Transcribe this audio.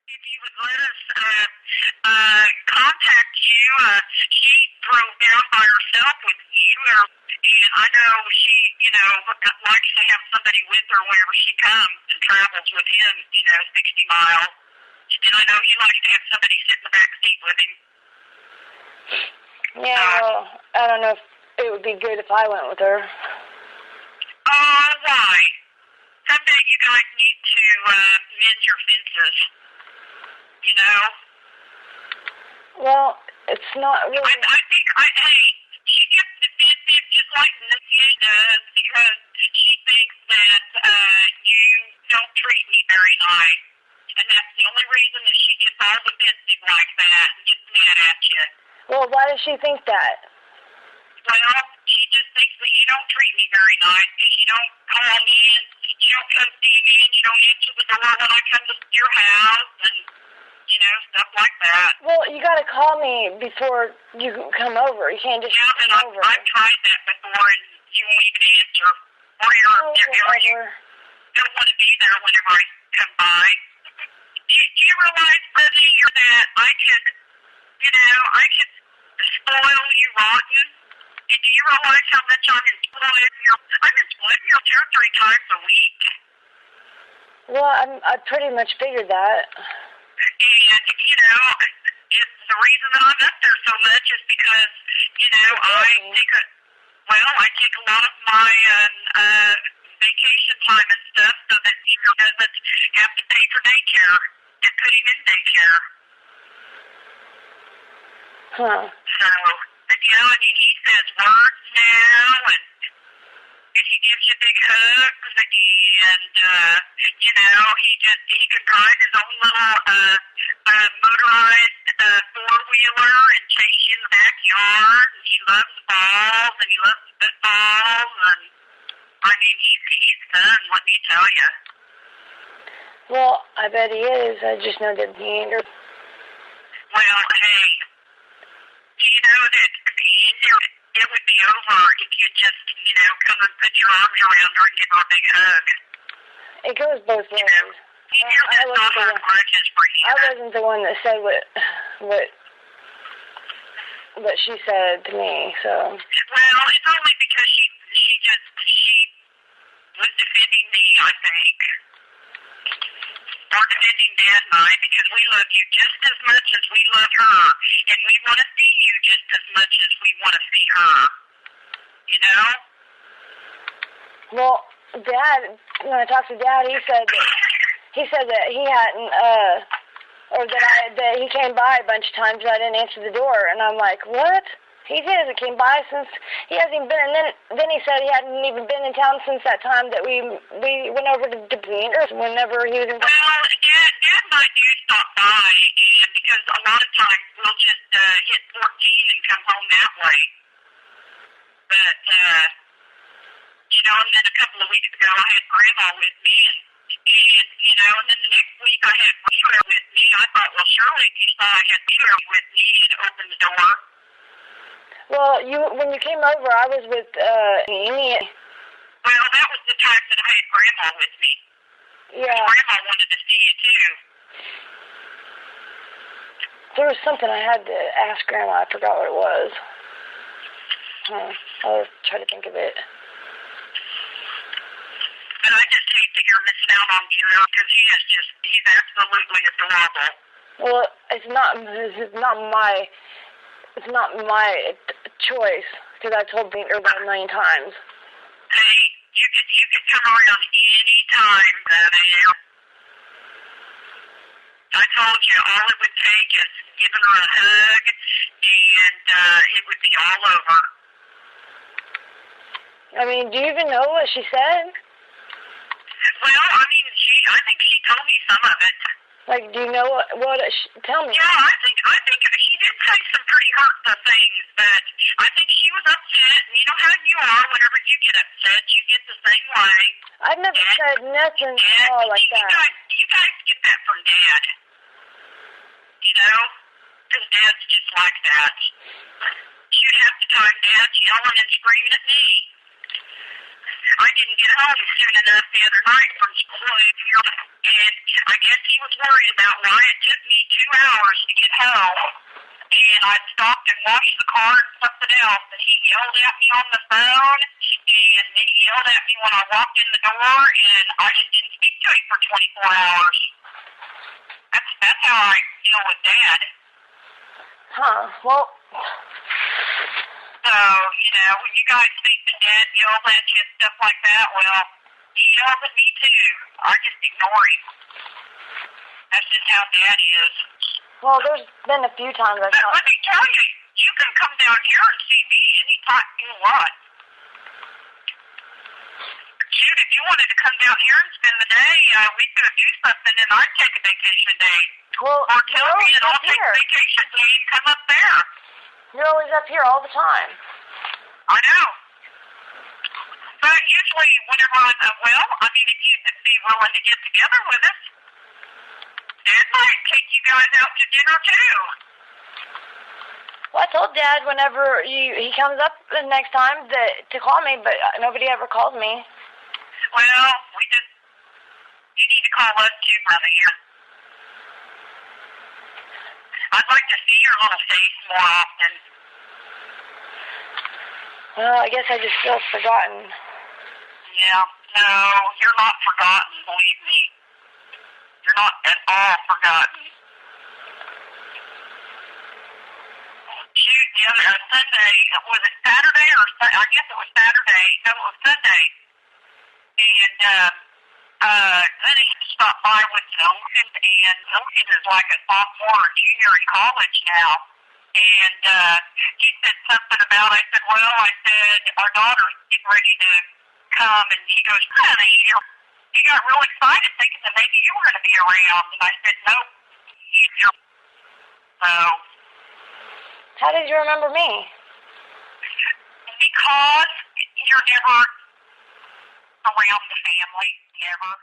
If you would let us contact you, she drove down by herself with you, and I know she, likes to have somebody with her whenever she comes and travels with him, 60 miles. And I know he likes to have somebody sit in the back seat with him. Yeah, well, I don't know if it would be good if I went with her. Why? Someday you guys need to mend your fences. Well, it's not really. I think, hey, she gets defensive just like nephew does because she thinks that you don't treat me very nice. And that's the only reason that she gets all defensive like that and gets mad at you. Well, why does she think that? Well, she just thinks that you don't treat me very nice because you don't call me in, you don't come see me, and you don't answer the door when I come to your house, and, stuff like that. Well, you got to call me before you come over. You can't just come over. I've tried that before, and you won't even answer. Or you don't want to be there whenever I come by. Do you realize, Brittany, that I could spoil you rotten? And do you realize how much I'm in spoiling you? I'm in spoiling you 2 or 3 times a week. Well, I pretty much figured that. And, it's the reason that I'm up there so much is because, I take a lot of my vacation time and stuff so that he doesn't have to pay for daycare and put him in daycare. Huh. So, but he says words now, and he gives you big hugs, and he can drive his own little motorized 4-wheeler and chase you in the backyard. And he loves balls, and he loves footballs, and he's fun. Let me tell you. Well, I bet he is. I just know that he ain't. Well, hey, do you know that it would be over if you just, come and put your arms around her and give her a big hug? It goes both ways. I wasn't the one that said what she said to me, so. Well, it's only because she was defending me, I think. Or defending Dad and I, because we love you just as much as we love her, and we want to see you just as much as we want to see her. Well, Dad, when I talked to Dad, he said that he hadn't, that he came by a bunch of times and I didn't answer the door, and I'm like, what? He hasn't came by since he hasn't even been, and then he said he hadn't even been in town since that time that we went over to Dublin, or whenever he was in. Well, Dad might do stop by, and because a lot of times we'll just hit 14 and come home that way. But and then a couple of weeks ago I had Grandma with me, and then the next week I had Peter with me. I thought, well, surely if you saw I had Peter with me, you'd open the door. Well, when you came over, I was with Amy. Well, that was the time that I had Grandma with me. Yeah. Grandma wanted to see you too. There was something I had to ask Grandma. I forgot what it was. I'll try to think of it. But I just hate that you're missing out on Peter because he's absolutely adorable. Well, it's not my choice, because I told Peter about 1 million times. Hey, you could come around any time, baby. I told you all it would take is giving her a hug, and it would be all over. I mean, do you even know what she said? Well, I think she told me some of it. Like, do you know what tell me. Yeah, I think she did say some pretty hurtful things, but I think she was upset, and you know how you are whenever you get upset, you get the same way. I've never said nothing like that. You guys get that from Dad. Because Dad's just like that. She'd have the time Dad's yelling and screaming at me. I didn't get home soon enough the other night from school, and I guess he was worried about why it took me 2 hours to get home. And I stopped and washed the car and something else, and he yelled at me on the phone, and then he yelled at me when I walked in the door, and I just didn't speak to him for 24 hours. That's how I deal with Dad. Huh. Well. So, when you guys think that Dad yells at you and stuff like that, well, he yells at me too. I just ignore him. That's just how Dad is. Well, there's been a few times I've But let me tell you, you can come down here and see me anytime you want. Shoot, if you wanted to come down here and spend the day, we could do something and I'd take a vacation day. Well, or tell me and I'll take a vacation day and come up there. You're always up here all the time. I know. But usually whenever I'm, if you'd be willing to get together with us, Dad might take you guys out to dinner too. Well, I told Dad whenever he comes up the next time to call me, but nobody ever calls me. Well, you need to call us too, brother. I'd like to see your little face more often. Well, I guess I just feel forgotten. Yeah, no, you're not forgotten, believe me. You're not at all forgotten. Shoot, the other Sunday, was it Saturday or I guess it was Saturday. No, it was Sunday. And Lenny stopped by with Elkins, and Elkins is like a sophomore or junior in college now. And he said something about, I said, our daughter's getting ready to come, and he goes, honey, he got real excited thinking that maybe you were going to be around. And I said, nope. So. How did you remember me? Because you're never around the family, never.